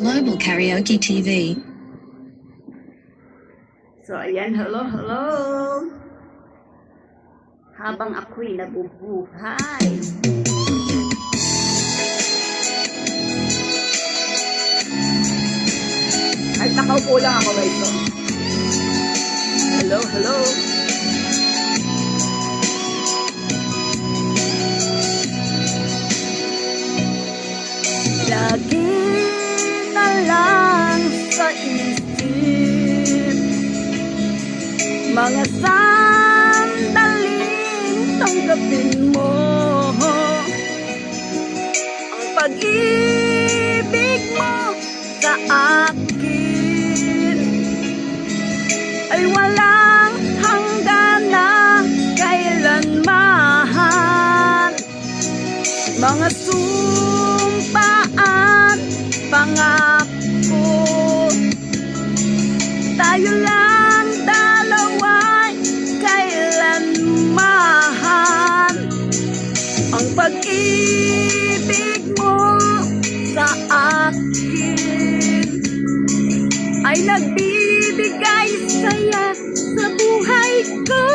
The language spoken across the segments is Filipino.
Global Karaoke TV. So, ayan, hello, hello. Habang ako'y nabubuhay. Ay, nakaupo lang ako guys. Hello, hello. Lagi na lang sa isip mga sandaling tanggapin mo ang pag-ibig mo sa akin ay walang hanggan na kailanman. Mga sumpaan, pangako, tayo lang dalawa'y kailanman. Ang pag-ibig mo sa akin ay nagbibigay saya sa buhay ko.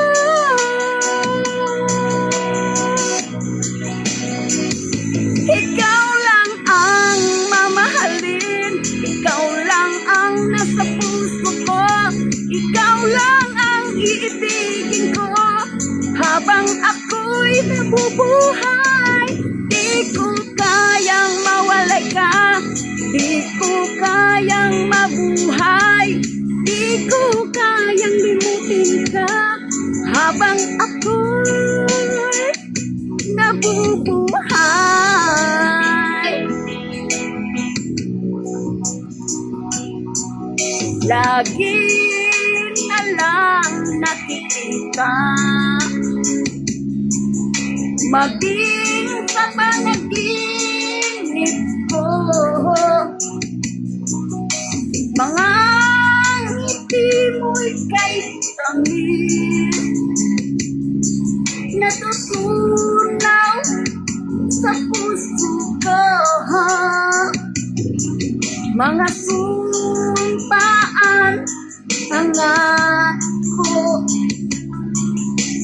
Ikaw lang ang mamahalin, ikaw lang ang nasa puso ko, ikaw lang ang iibigin ko habang ako'y nabubuhay. Di ko kayang mawalay ka, di ko kayang mabuhay, di ko kayang limutin ka habang ako'y nabubuhay. Lagi na lang nakikita, maging sa panaginip ko, mga ngiti mo'y kay tamis, natutunaw sa puso ko. Mga sumpaan, pangako,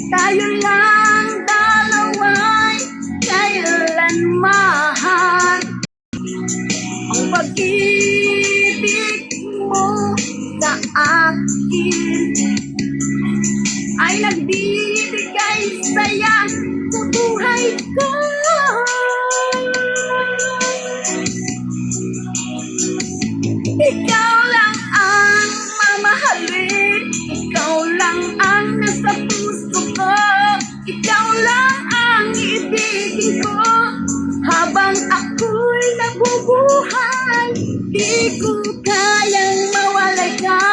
tayo lang dalawa'y kailanman. Ang pag-ibig mo sa akin ay nagbibigay saya sa buhay ko. Ikaw lang ang mamahalin, ikaw lang ang nasa puso ko, ikaw lang ang ibigin ko habang ako'y nabubuhay. Di ko kayang mawalay ka,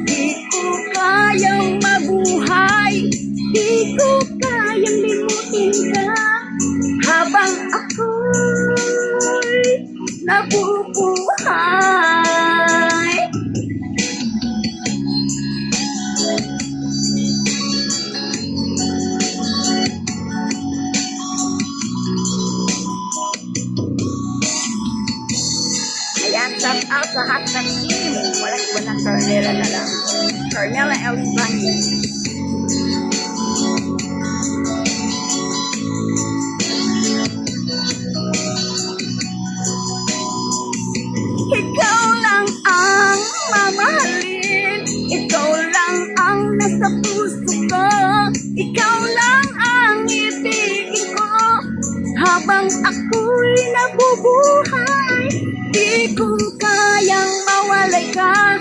di ko kayang mabuhay, di ko kayang limutin ka habang ako'y nabubuhay. Ayan, shout out sa hashtag team. Walang iba ng Carmela na lang. Carmela Elibani. Ikaw lang ang mamahalin, ikaw lang ang nasa puso ko, ikaw lang ang ibigin ko habang ako'y nabubuhay. Di ko kayang mawalay ka,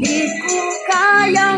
di ko kayang